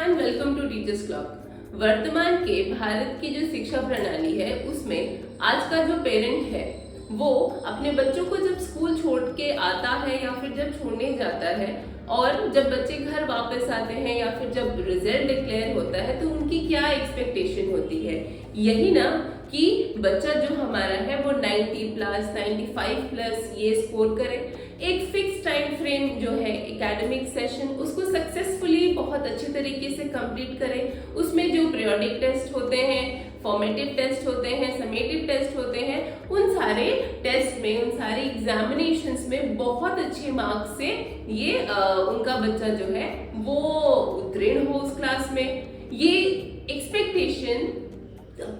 Everyone, welcome to teachers club. वर्तमान के भारत की जो शिक्षा प्रणाली है उसमें आज का जो पेरेंट है वो अपने बच्चों को जब स्कूल छोड़ के आता है या फिर जब छोड़ने जाता है और जब बच्चे घर वापस आते हैं या फिर जब रिजल्ट डिक्लेयर होता है तो उनकी क्या एक्सपेक्टेशन होती है। यही ना कि बच्चा जो हमारा है वो 90 प्लस 95 प्लस ये स्कोर करे। एक फिक्स टाइम फ्रेम जो है एकेडमिक सेशन उसको सक्सेसफुली बहुत अच्छे तरीके से कंप्लीट करें। उसमें जो पीरियोडिक टेस्ट होते हैं, फॉर्मेटिव टेस्ट होते हैं, समेटिव टेस्ट होते हैं, उन सारे टेस्ट में, उन सारे एग्जामिनेशंस में बहुत अच्छे मार्क्स से ये उनका बच्चा जो है वो उत्तीर्ण हो उस क्लास में। ये एक्सपेक्टेशन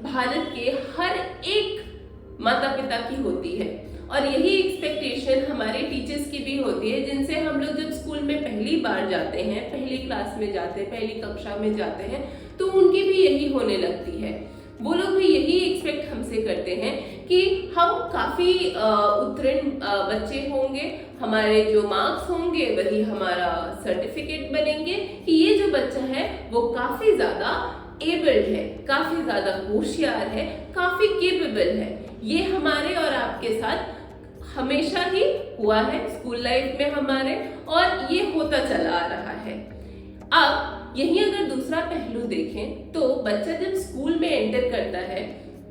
भारत के हर एक माता पिता की होती है और यही एक्सपेक्टेशन हमारे टीचर्स की भी होती है, जिनसे हम लोग जब स्कूल में पहली बार जाते हैं, पहली क्लास में जाते हैं, पहली कक्षा में जाते हैं तो उनकी भी यही होने लगती है। वो लोग भी यही एक्सपेक्ट हमसे करते हैं कि हम काफी उत्तीर्ण बच्चे होंगे, हमारे जो मार्क्स होंगे वही हमारा सर्टिफिकेट बनेंगे कि ये जो बच्चा है वो काफी ज्यादा एबल्ड है, काफी ज्यादा होशियार है, काफी केपेबल है। ये हमारे और आपके साथ हमेशा ही हुआ है स्कूल लाइफ में हमारे, और ये होता चला आ रहा है। अब यही अगर दूसरा पहलू देखें तो बच्चा जब स्कूल में एंटर करता है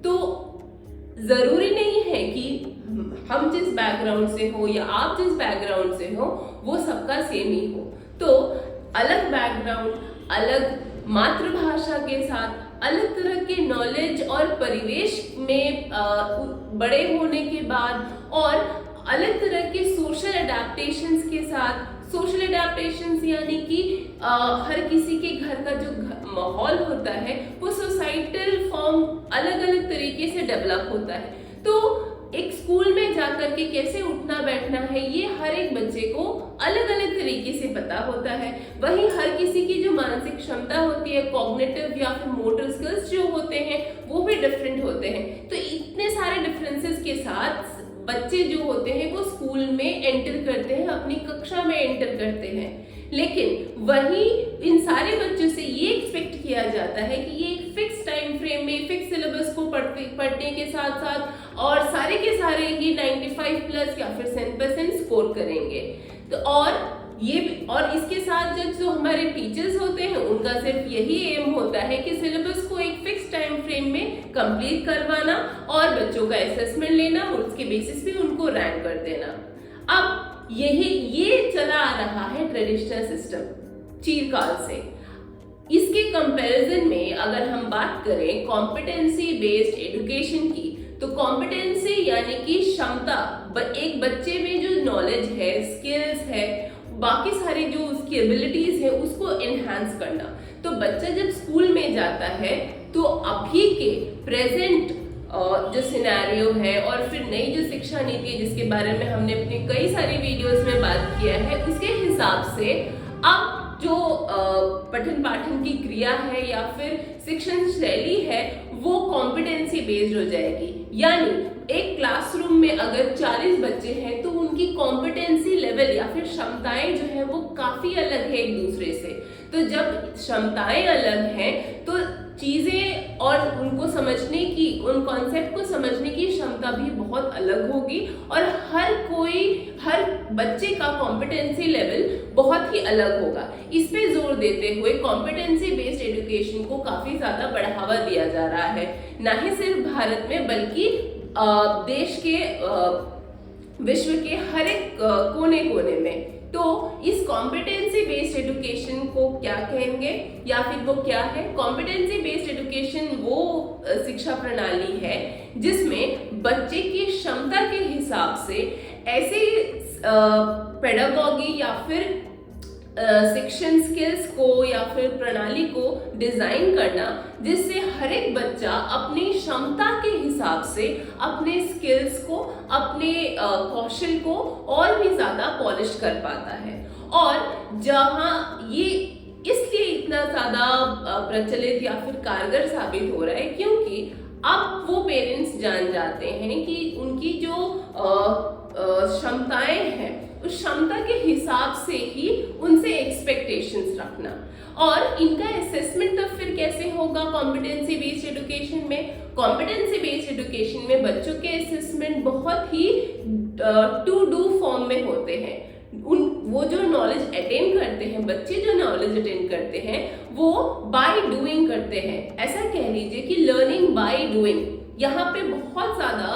तो जरूरी नहीं है कि हम जिस बैकग्राउंड से हो या आप जिस बैकग्राउंड से हो वो सबका सेम ही हो। तो अलग बैकग्राउंड, अलग मातृभाषा के साथ, अलग तरह के नॉलेज और परिवेश में बड़े होने के बाद और अलग तरह के सोशल अडेप्टेशंस के साथ, सोशल अडेप्टेशंस यानी कि हर किसी के घर का जो माहौल होता है वो सोसाइटल फॉर्म अलग अलग तरीके से डेवलप होता है। तो एक स्कूल में जाकर के कैसे उठना बैठना है ये हर एक बच्चे को अलग अलग तरीके से पता होता है। वहीं हर किसी की जो मानसिक क्षमता होती है, कॉग्निटिव या फिर मोटर स्किल्स जो होते हैं वो भी डिफरेंट होते हैं। तो इतने सारे डिफरेंसेस के साथ बच्चे जो होते हैं वो स्कूल में एंटर करते हैं, अपनी कक्षा में एंटर करते हैं। लेकिन वहीं इन सारे बच्चों से ये एक्सपेक्ट किया जाता है कि ये एक फिक्स टाइम फ्रेम में फिक्स सिलेबस को पढ़ने के साथ साथ और सारे के सारे ही 95 प्लस या फिर 100% स्कोर करेंगे। तो और इसके साथ जो हमारे टीचर्स होते हैं उनका सिर्फ यही एम होता है कि सिलेबस को एक फिक्स टाइम फ्रेम में कंप्लीट करवाना और बच्चों का असेसमेंट लेना और उसके बेसिस पे उनको रैंक कर देना। अब ये चला आ रहा है ट्रेडिशनल सिस्टम चिरकाल से। इसके कंपैरिजन में अगर हम बात करें कॉम्पिटेंसी बेस्ड एजुकेशन की, तो कॉम्पिटेंसी यानी कि क्षमता, एक बच्चे में जो नॉलेज है, स्किल्स है, बाकी सारी जो उसकी एबिलिटीज है उसको एनहांस करना। तो बच्चा जब स्कूल में जाता है तो अभी के प्रेजेंट जो सिनेरियो है और फिर नई जो शिक्षा नीति है जिसके बारे में हमने अपनी कई सारी वीडियोस में बात किया है, उसके हिसाब से अब जो पठन पाठन की क्रिया है या फिर शिक्षण शैली है वो कॉम्पिटेंसी बेस्ड हो जाएगी। यानी एक क्लासरूम में अगर 40 बच्चे हैं तो उनकी कॉम्पिटेंसी लेवल या फिर क्षमताएं जो है वो काफी अलग है एक दूसरे से। तो जब क्षमताएं अलग हैं तो चीजें और उनको समझने की, उन कॉन्सेप्ट को समझने की क्षमता भी बहुत अलग होगी और हर बच्चे का कॉम्पिटेंसी लेवल बहुत ही अलग होगा। इस पे जोर देते हुए कॉम्पिटेंसी बेस्ड एजुकेशन को काफी ज्यादा बढ़ावा दिया जा रहा है, ना ही सिर्फ भारत में बल्कि देश के विश्व के हर एक कोने कोने में। तो इस कॉम्पिटेंसी बेस्ड एजुकेशन को क्या कहेंगे या फिर वो क्या है? कॉम्पिटेंसी बेस्ड एजुकेशन वो शिक्षा प्रणाली है जिसमें बच्चे की क्षमता के हिसाब से ऐसे पेडागॉजी या फिर शिक्षण स्किल्स को या फिर प्रणाली को डिजाइन करना जिससे हर एक बच्चा अपनी क्षमता के हिसाब से अपने स्किल्स को, अपने कौशल को और भी ज्यादा पॉलिश कर पाता है। और जहां ये इसलिए इतना ज्यादा प्रचलित या फिर कारगर साबित हो रहा है क्योंकि अब वो पेरेंट्स जान जाते हैं कि उनकी जो क्षमताएं हैं उस क्षमता के हिसाब से ही उनसे एक्सपेक्टेशंस रखना रखना। और इनका असेसमेंट तब फिर कैसे होगा कॉम्पिटेंसी बेस्ड एजुकेशन में? कॉम्पिटेंसी बेस्ड एजुकेशन में बच्चों के असेसमेंट बहुत ही टू डू फॉर्म में होते हैं। वो जो नॉलेज अटेन करते हैं, बच्चे जो नॉलेज अटेन करते हैं वो बाय डूइंग करते हैं। ऐसा कह लीजिए कि लर्निंग बाय डूइंग। यहाँ पे बहुत ज्यादा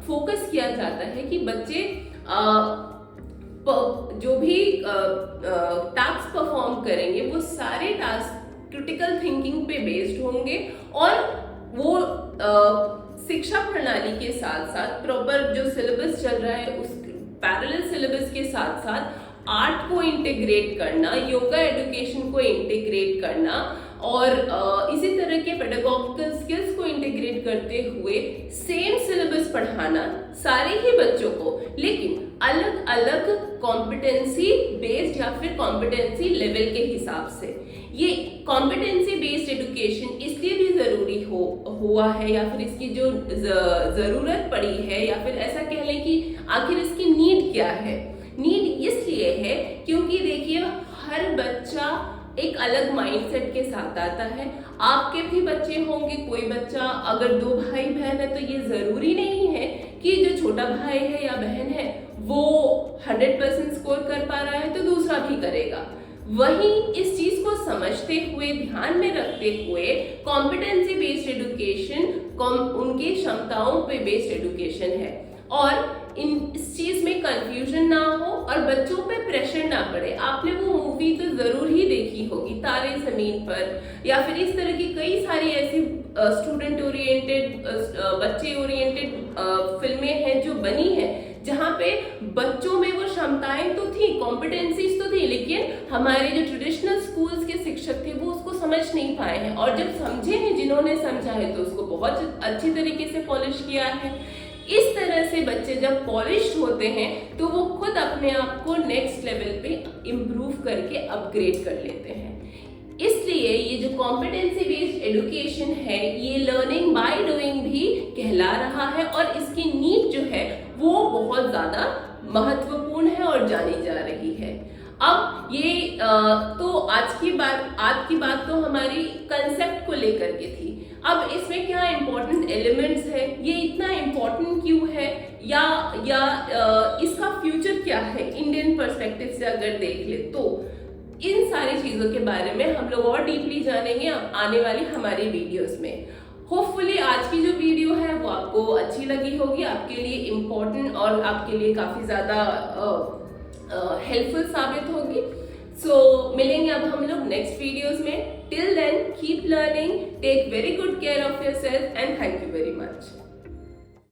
फोकस किया जाता है कि बच्चे जो भी टास्क परफॉर्म करेंगे वो सारे टास्क क्रिटिकल थिंकिंग पे बेस्ड होंगे और वो शिक्षा प्रणाली के साथ साथ प्रॉपर जो सिलेबस चल रहा है उस पैरेलल सिलेबस के साथ साथ आर्ट को इंटीग्रेट करना, योगा एजुकेशन को इंटीग्रेट करना और इसी तरह के पेडागॉगिकल स्किल्स को इंटीग्रेट करते हुए सेम सिलेबस पढ़ाना सारे ही बच्चों को, लेकिन अलग अलग कॉम्पिटेंसी बेस्ड या फिर कॉम्पिटेंसी लेवल के हिसाब से। ये कॉम्पिटेंसी बेस्ड एजुकेशन इसलिए भी जरूरी हुआ है या फिर इसकी जो जरूरत पड़ी है या फिर ऐसा कह लें कि आखिर इसकी नीड क्या है। नीड इसलिए है क्योंकि देखिए हर बच्चा एक अलग माइंडसेट के साथ आता है। आपके भी बच्चे होंगे, कोई बच्चा अगर 2 भाई बहन है तो ये जरूरी नहीं है कि जो छोटा भाई है या बहन है वो 100% स्कोर कर पा रहा है तो दूसरा भी करेगा। वहीं इस चीज को समझते हुए, ध्यान में रखते हुए कॉम्पिटेंसी बेस्ड एजुकेशन उनकी क्षमताओं पे बेस्ड एजुकेशन है और इस चीज में कंफ्यूजन ना हो और बच्चों पे प्रेशर ना पड़े। आपने वो मूवी तो जरूर ही देखी होगी, तारे जमीन पर, या फिर इस तरह की कई सारी ऐसी स्टूडेंट ओरिएंटेड, बच्चे ओरिएंटेड फिल्में हैं जो बनी हैं जहाँ पे बच्चों में वो क्षमताएं तो थी, कॉम्पिटेंसीज तो थी, लेकिन हमारे जो ट्रेडिशनल स्कूल्स के शिक्षक थे वो उसको समझ नहीं पाए हैं और जब समझे हैं, जिन्होंने समझा है तो उसको बहुत अच्छी तरीके से पॉलिश किया है। इस तरह से बच्चे जब पॉलिश होते हैं तो वो खुद अपने आप को नेक्स्ट लेवल पे इम्प्रूव करके अपग्रेड कर लेते हैं। इसलिए ये जो कॉम्पिटेंसी बेस्ड एजुकेशन है ये लर्निंग बाय डूइंग भी कहला रहा है और इसकी नीड जो है वो बहुत ज्यादा महत्वपूर्ण है और जानी जा रही है। अब ये तो आज की बात तो हमारी कंसेप्ट को लेकर के थी। अब इसमें क्या इम्पोर्टेंट एलिमेंट्स है, ये इतना इम्पोर्टेंट क्यों है, या इसका फ्यूचर क्या है इंडियन पर्सपेक्टिव से अगर देख ले तो इन सारी चीजों के बारे में हम लोग और डीपली जानेंगे आने वाली हमारी वीडियोस में। होपफुली आज की जो वीडियो है वो आपको अच्छी लगी होगी, आपके लिए इम्पोर्टेंट और आपके लिए काफी ज्यादा हेल्पफुल साबित होगी। सो मिलेंगे अब हम लोग नेक्स्ट वीडियोस में। Till then keep learning, take very good care of yourself and thank you very much.